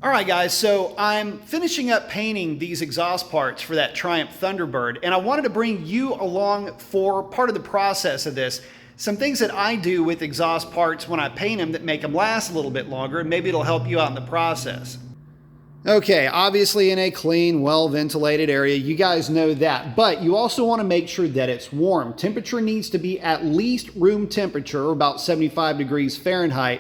All right, guys, so I'm finishing up painting these exhaust parts for that Triumph Thunderbird, and I wanted to bring you along for part of the process of this. Some things that I do with exhaust parts when I paint them that make them last a little bit longer, and maybe it'll help you out in the process. Okay, obviously in a clean, well-ventilated area, you guys know that, but you also want to make sure that it's warm. Temperature needs to be at least room temperature, about 75 degrees Fahrenheit,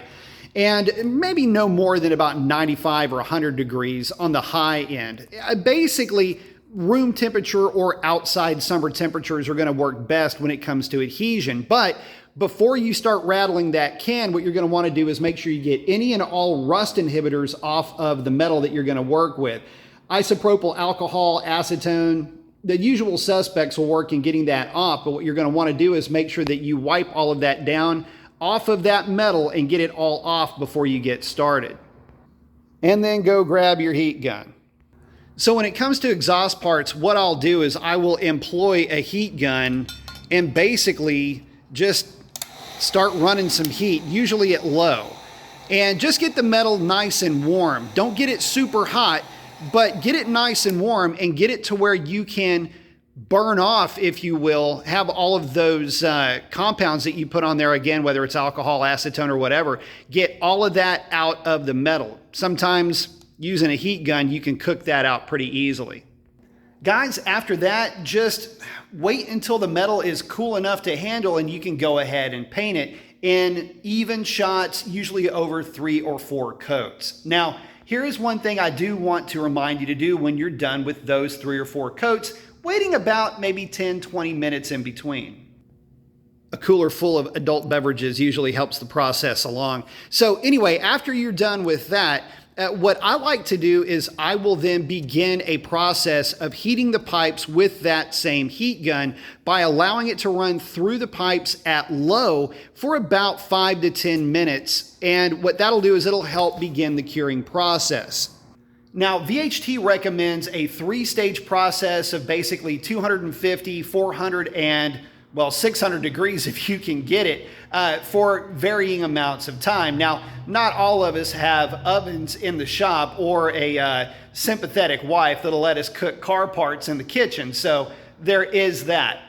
and maybe no more than about 95 or 100 degrees on the high end. Basically, room temperature or outside summer temperatures are going to work best when it comes to adhesion. But before you start rattling that can, what you're going to want to do is make sure you get any and all rust inhibitors off of the metal that you're going to work with. Isopropyl alcohol, acetone, the usual suspects will work in getting that off, but what you're going to want to do is make sure that you wipe all of that down off of that metal and get it all off before you get started. And then go grab your heat gun. So when it comes to exhaust parts, what I'll do is I will employ a heat gun and basically just start running some heat, usually at low. And just get the metal nice and warm. Don't get it super hot, but get it nice and warm and get it to where you can burn off, if you will, have all of those compounds that you put on there, again, whether it's alcohol, acetone, or whatever, get all of that out of the metal. Sometimes using a heat gun, you can cook that out pretty easily. Guys, after that, just wait until the metal is cool enough to handle and you can go ahead and paint it in even shots, usually over 3 or 4 coats. Now, here is one thing I do want to remind you to do when you're done with those 3 or 4 coats, waiting about maybe 10-20 minutes in between. A cooler full of adult beverages usually helps the process along. So anyway, after you're done with that, what I like to do is I will then begin a process of heating the pipes with that same heat gun by allowing it to run through the pipes at low for about 5 to 10 minutes. And what that'll do is it'll help begin the curing process. Now, VHT recommends a 3-stage process of basically 250, 400, and 600 degrees if you can get it, for varying amounts of time. Now, not all of us have ovens in the shop or a sympathetic wife that'll let us cook car parts in the kitchen, so there is that.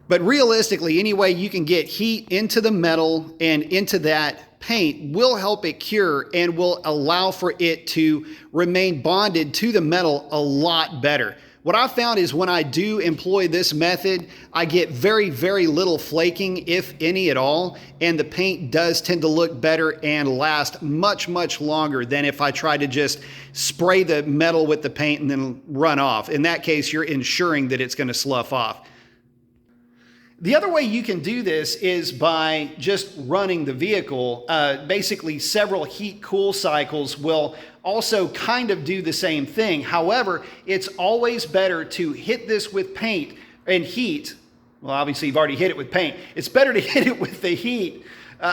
But realistically, any way you can get heat into the metal and into that paint will help it cure and will allow for it to remain bonded to the metal a lot better. What I've found is when I do employ this method, I get very, very little flaking, if any at all, and the paint does tend to look better and last much, much longer than if I try to just spray the metal with the paint and then run off. In that case, you're ensuring that it's going to slough off. The other way you can do this is by just running the vehicle. Basically, several heat-cool cycles will also kind of do the same thing. However, it's always better to hit this with paint and heat. Well, obviously, you've already hit it with paint. It's better to hit it with the heat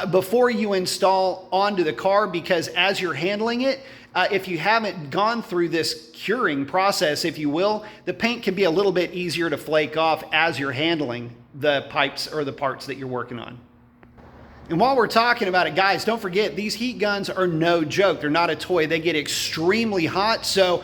before you install onto the car, because as you're handling it, if you haven't gone through this curing process, if you will, the paint can be a little bit easier to flake off as you're handling the pipes or the parts that you're working on. And while we're talking about it, guys, don't forget, these heat guns are no joke. They're not a toy. They get extremely hot. So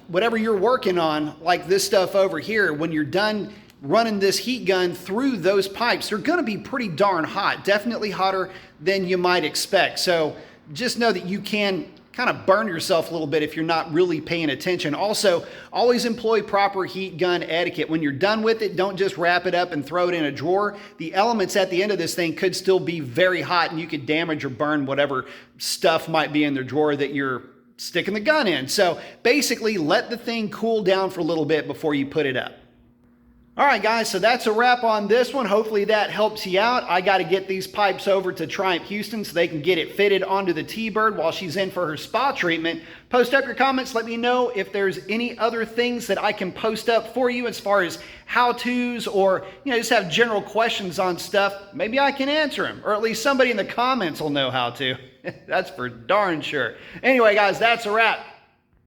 whatever you're working on, like this stuff over here, when you're done running this heat gun through those pipes, they're going to be pretty darn hot, definitely hotter than you might expect. So just know that you can kind of burn yourself a little bit if you're not really paying attention. Also, always employ proper heat gun etiquette. When you're done with it, don't just wrap it up and throw it in a drawer. The elements at the end of this thing could still be very hot, and you could damage or burn whatever stuff might be in the drawer that you're sticking the gun in. So basically, let the thing cool down for a little bit before you put it up. All right, guys, so that's a wrap on this one. Hopefully that helps you out. I got to get these pipes over to Triumph Houston so they can get it fitted onto the T-Bird while she's in for her spa treatment. Post up your comments. Let me know if there's any other things that I can post up for you as far as how-tos, or just have general questions on stuff. Maybe I can answer them, or at least somebody in the comments will know how to. That's for darn sure. Anyway, guys, that's a wrap.